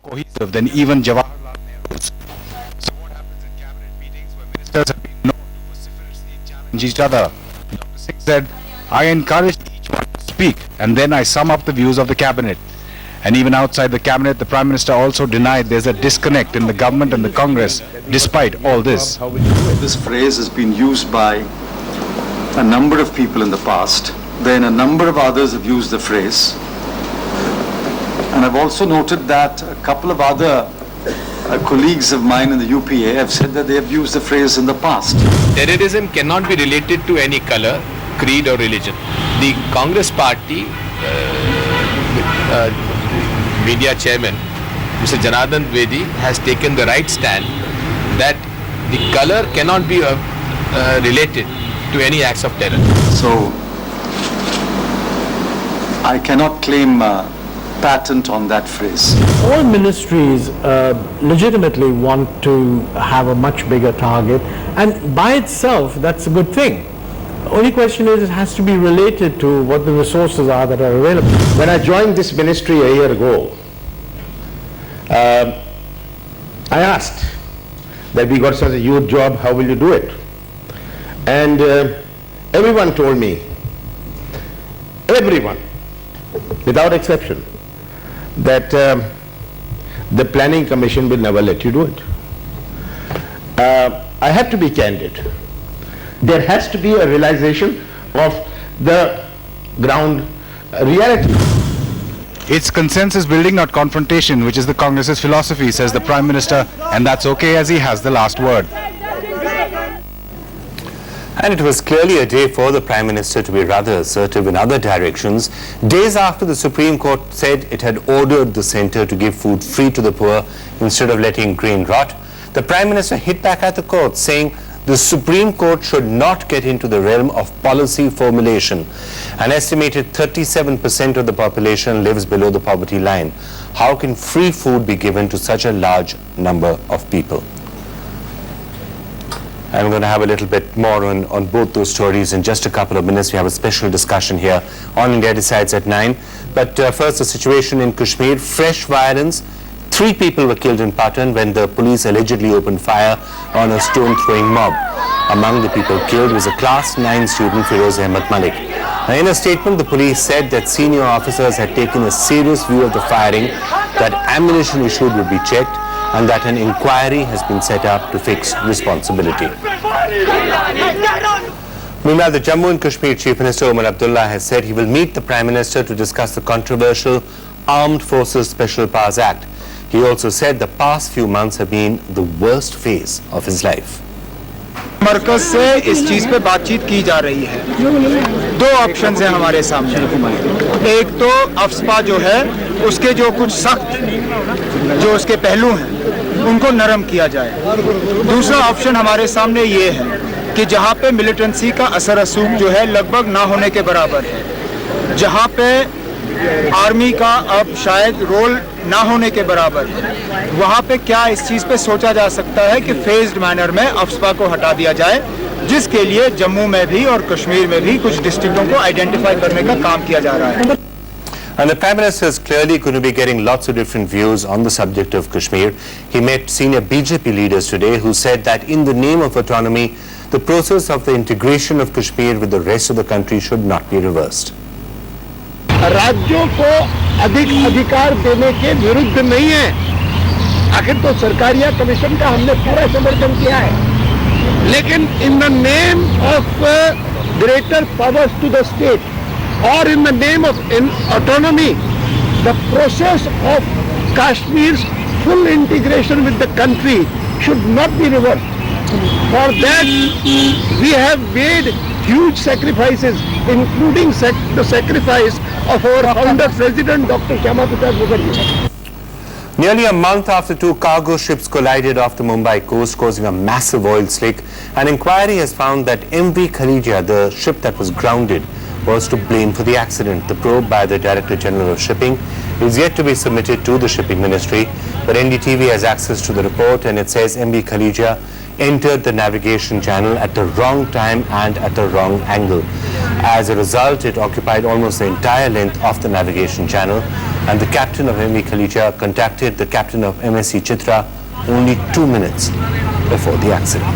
cohesive than even Jawaharlal Nehru's. So what happens in cabinet meetings where ministers have been known to vociferously challenge each other? Dr. Singh said, I encourage each one to speak and then I sum up the views of the cabinet. And even outside the cabinet, the Prime Minister also denied there's a disconnect in the government and the Congress, despite all this. This phrase has been used by a number of people in the past. Then a number of others have used the phrase. And I've also noted that a couple of other colleagues of mine in the UPA have said that they have used the phrase in the past. Terrorism cannot be related to any color, creed or religion. The Congress party media chairman, Mr. Janardhan Dwivedi, has taken the right stand that the color cannot be related to any acts of terror. So I cannot claim patent on that phrase. All ministries legitimately want to have a much bigger target, and by itself that's a good thing. The only question is it has to be related to what the resources are that are available. When I joined this ministry a year ago, I asked that we got such a huge job, how will you do it? And everyone told me, everyone, without exception, that the Planning Commission will never let you do it. I have to be candid. There has to be a realization of the ground reality. It's consensus building, not confrontation, which is the Congress's philosophy, says the Prime Minister, and that's okay as he has the last word. And it was clearly a day for the Prime Minister to be rather assertive in other directions, days after the Supreme Court said it had ordered the centre to give food free to the poor instead of letting grain rot. The Prime Minister hit back at the court, saying the Supreme Court should not get into the realm of policy formulation. An estimated 37% of the population lives below the poverty line. How can free food be given to such a large number of people? I'm going to have a little bit more on both those stories in just a couple of minutes. We have a special discussion here on India Decides at 9. But first, the situation in Kashmir, fresh violence. 3 people were killed in Patan when the police allegedly opened fire on a stone-throwing mob. Among the people killed was a Class 9 student, Firoz Ahmed Malik. Now, in a statement, the police said that senior officers had taken a serious view of the firing, that ammunition issued would be checked, and that an inquiry has been set up to fix responsibility. Meanwhile, the Jammu and Kashmir Chief Minister Omar Abdullah has said he will meet the Prime Minister to discuss the controversial Armed Forces Special Powers Act. He also said the past few months have been the worst phase of his life. मरकज से इस चीज पे बातचीत की जा रही है। 2 options हैं हमारे सामने। एक तो अफस्पा जो है उसके जो कुछ सख्त जो उसके पहलू हैं उनको नरम किया जाए। दूसरा ऑप्शन हमारे सामने ये है कि जहाँ पे मिलिटेंसी का असर रसूख जो है लगभग ना होने के बराबर है, जहाँ पे आर्मी का अब शायद रोल ना होने के बराबर है, वहाँ पे क्या इस चीज़ पे सोचा जा सकता है कि फेज्ड मैनर में अफस्पा को हटा दिया जाए, जिसके लिए जम्मू में भी और कश्मीर में भी कुछ डिस्ट्रिक्टों को आइडेंटिफाई करने का काम किया जा रहा है। And the Prime Minister is clearly going to be getting lots of different views on the subject of Kashmir. He met senior BJP leaders today who said that in the name of autonomy, the process of the integration of Kashmir with the rest of the country should not be reversed. राज्यों को अधिक अधिकार देने के विरुद्ध नहीं है। आखिर तो सरकारिया कमीशन का हमने पूरा समर्थन किया है, लेकिन in the name of greater powers to the state or in the name of autonomy, the process of Kashmir's full integration with the country should not be reversed. For that, we have made huge sacrifices, including the sacrifice of our founder President Dr. Shyama Prasad Mukherjee. Nearly a month after 2 cargo ships collided off the Mumbai coast, causing a massive oil slick, an inquiry has found that MV Kharija, the ship that was grounded, was to blame for the accident. The probe by the Director General of Shipping is yet to be submitted to the Shipping Ministry, but NDTV has access to the report, and it says MV Kharija entered the navigation channel at the wrong time and at the wrong angle. As a result, it occupied almost the entire length of the navigation channel. and the captain of MV Khalija contacted the captain of MSC Chitra only 2 minutes before the accident.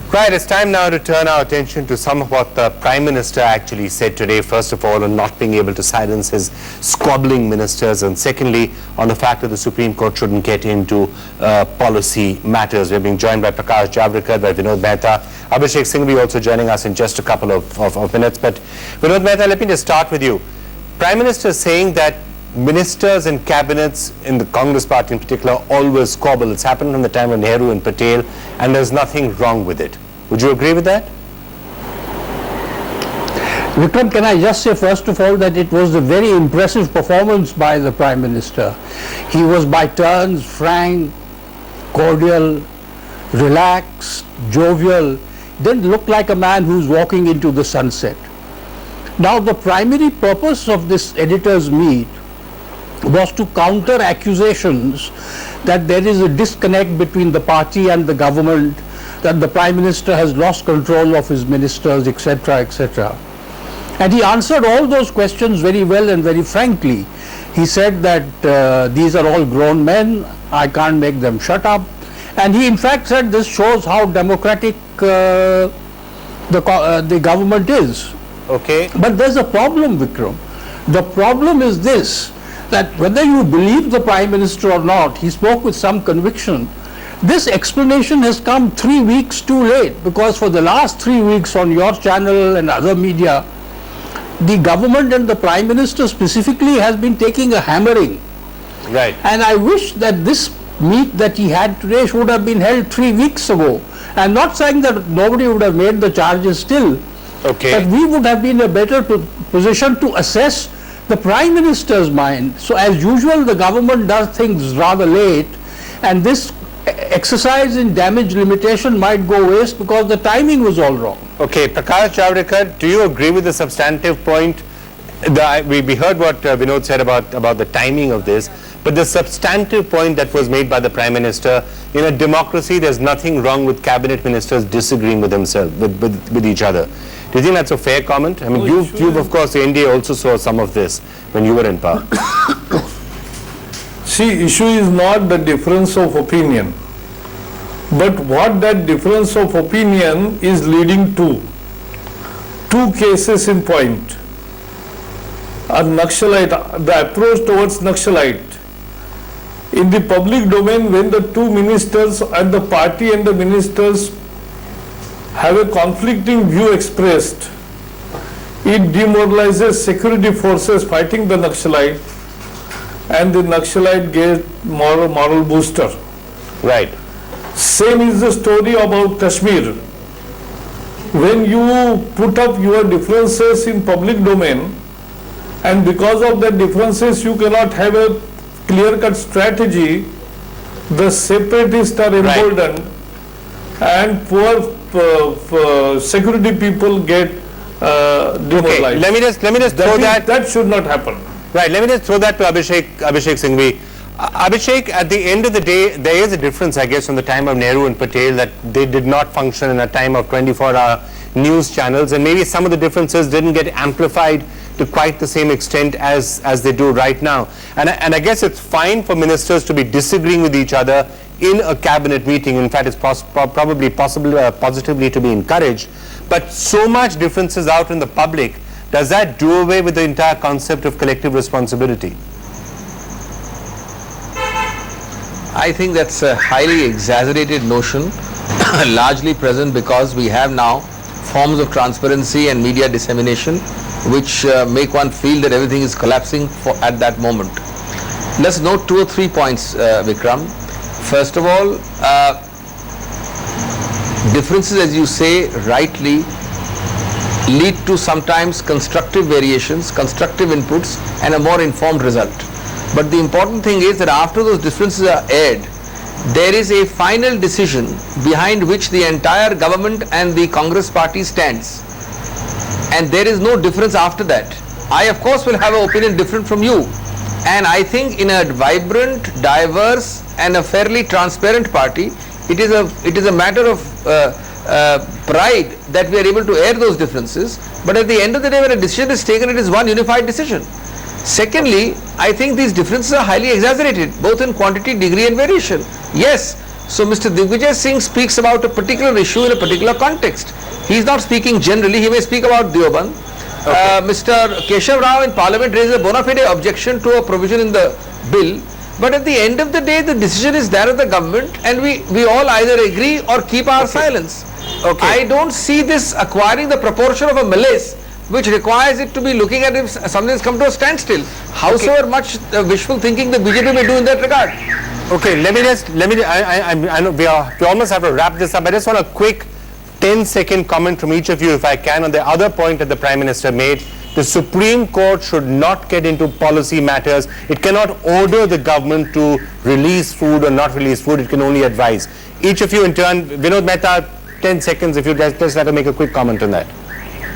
Right, it's time now to turn our attention to some of what the Prime Minister actually said today. First of all, on not being able to silence his squabbling ministers, and secondly, on the fact that the Supreme Court shouldn't get into policy matters. We're being joined by Prakash Javadekar, by Vinod Mehta, Abhishek Singhvi also joining us in just a couple of minutes. But Vinod Mehta, let me just start with you. Prime Minister saying that ministers and cabinets in the Congress party in particular always squabble. It's happened from the time of Nehru and Patel, and there's nothing wrong with it. Would you agree with that? Vikram, can I just say first of all that it was a very impressive performance by the Prime Minister. He was by turns frank, cordial, relaxed, jovial, didn't look like a man who's walking into the sunset. Now the primary purpose of this editors' meet was to counter accusations that there is a disconnect between the party and the government, that the Prime Minister has lost control of his ministers, etc., etc. And he answered all those questions very well and very frankly. He said that these are all grown men, I can't make them shut up. And he in fact said this shows how democratic the government is. Okay. But there's a problem, Vikram. The problem is this, that whether you believe the Prime Minister or not, he spoke with some conviction. This explanation has come 3 weeks too late, because for the last 3 weeks on your channel and other media, the government and the Prime Minister specifically has been taking a hammering. Right. And I wish that this meet that he had today should have been held 3 weeks ago. I'm not saying that nobody would have made the charges still, Okay. but we would have been in a better position to assess the Prime Minister's mind. So as usual, the government does things rather late, and this exercise in damage limitation might go waste because the timing was all wrong. Okay, Prakash Javadekar, do you agree with the substantive point? We heard what Vinod said about the timing of this, but the substantive point that was made by the Prime Minister, in a democracy there's nothing wrong with cabinet ministers disagreeing with themselves, with each other. Do you think that's a fair comment? I mean, you've of course, the NDA also saw some of this when you were in power. See, issue is not the difference of opinion, but what that difference of opinion is leading to. Two cases in point. A Naxalite, the approach towards Naxalite. In the public domain, when the two ministers and the party and the ministers have a conflicting view expressed, it demoralizes security forces fighting the Naxalite, and the Naxalite gets moral booster. Right. Same is the story about Kashmir. When you put up your differences in public domain, and because of the differences you cannot have a clear-cut strategy, the separatists are emboldened, and poor security people get demoralized. Okay, let me just throw that should not happen. Right, let me just throw that to Abhishek Singhvi. Abhishek, at the end of the day, there is a difference, I guess, from the time of Nehru and Patel, that they did not function in a time of 24-hour news channels, and maybe some of the differences didn't get amplified to quite the same extent as they do right now. And I guess it's fine for ministers to be disagreeing with each other in a cabinet meeting. In fact, it's probably positively to be encouraged. But so much differences out in the public, does that do away with the entire concept of collective responsibility? I think that's a highly exaggerated notion, largely present because we have now forms of transparency and media dissemination which make one feel that everything is collapsing at that moment. Let's note 2 or 3 points, Vikram. First of all, differences, as you say rightly, lead to sometimes constructive variations, constructive inputs, and a more informed result. But the important thing is that after those differences are aired, there is a final decision behind which the entire government and the Congress party stands. And there is no difference after that. I, of course, will have an opinion different from you. And I think in a vibrant, diverse, and a fairly transparent party, it is a matter of pride that we are able to air those differences, but at the end of the day when a decision is taken, it is one unified decision. Secondly, I think these differences are highly exaggerated, both in quantity, degree and variation. Yes, so Mr. Digvijay Singh speaks about a particular issue in a particular context. He is not speaking generally, he may speak about Deoband. Mr. Keshav Rao in Parliament raised a bona fide objection to a provision in the bill, but at the end of the day the decision is there of the government and we all either agree or keep our silence. I don't see this acquiring the proportion of a malaise which requires it to be looking at if something has come to a standstill, howsoever much wishful thinking the BJP may do in that regard. Okay, I know we almost have to wrap this up. I just want a quick 10-second comment from each of you, if I can, on the other point that the Prime Minister made. The Supreme Court should not get into policy matters. It cannot order the government to release food or not release food. It can only advise. Each of you in turn, Vinod Mehta, 10 seconds, if you just like to make a quick comment on that.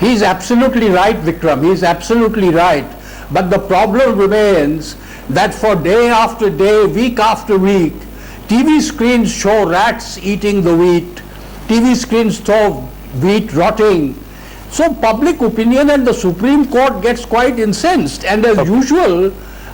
He is absolutely right, Vikram. He is absolutely right. But the problem remains that for day after day, week after week, TV screens show rats eating the wheat. TV screens show wheat rotting. So public opinion and the Supreme Court gets quite incensed. And as usual,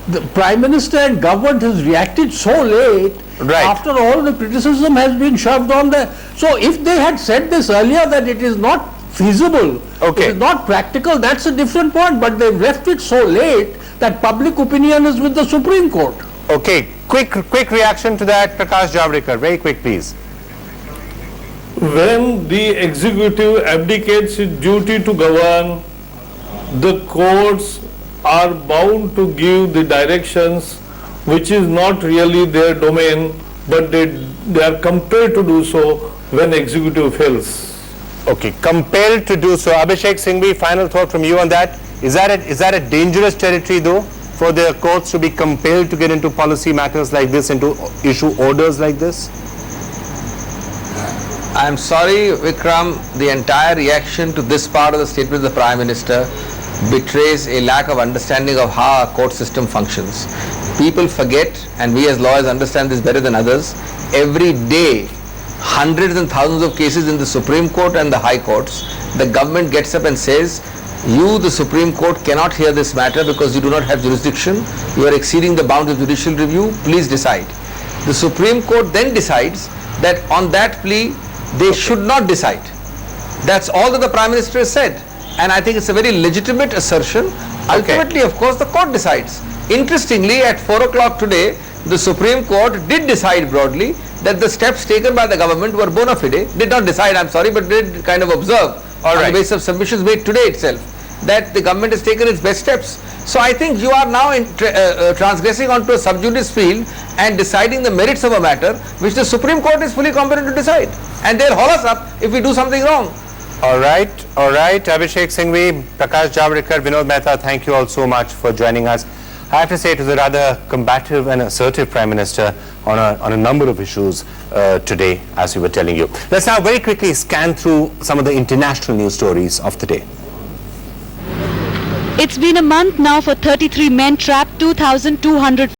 the Prime Minister and government has reacted so late. Right. After all, the criticism has been shoved on the... So if they had said this earlier, that it is not feasible, it is not practical, that's a different point. But they've left it so late that public opinion is with the Supreme Court. Okay, quick reaction to that, Prakash Javadekar, very quick please. When the executive abdicates its duty to govern, the courts are bound to give the directions which is not really their domain, but they are compelled to do so when executive fails. Okay, compelled to do so. Abhishek Singhvi, final thought from you on that. Is that a dangerous territory though, for the courts to be compelled to get into policy matters like this and to issue orders like this? I am sorry, Vikram, the entire reaction to this part of the statement of the Prime Minister betrays a lack of understanding of how our court system functions. People forget, and we as lawyers understand this better than others, every day hundreds and thousands of cases in the Supreme Court and the High Courts. The government gets up and says, you, the Supreme Court, cannot hear this matter because you do not have jurisdiction. You are exceeding the bounds of judicial review. Please decide. The Supreme Court then decides that on that plea, they should not decide. That's all that the Prime Minister has said. And I think it's a very legitimate assertion. Ultimately, of course, the court decides. Interestingly, at 4 o'clock today, the Supreme Court did decide broadly that the steps taken by the government were bona fide. Did not decide, I'm sorry, but did kind of observe on the basis of submissions made today itself that the government has taken its best steps. So I think you are now transgressing onto a sub judice field and deciding the merits of a matter which the Supreme Court is fully competent to decide. And they'll haul us up if we do something wrong. All right. Abhishek Singhvi, Prakash Javadekar, Vinod Mehta, thank you all so much for joining us. I have to say it was a rather combative and assertive Prime Minister on a number of issues today, as we were telling you. Let's now very quickly scan through some of the international news stories of the day. It's been a month now for 33 men trapped, 2,200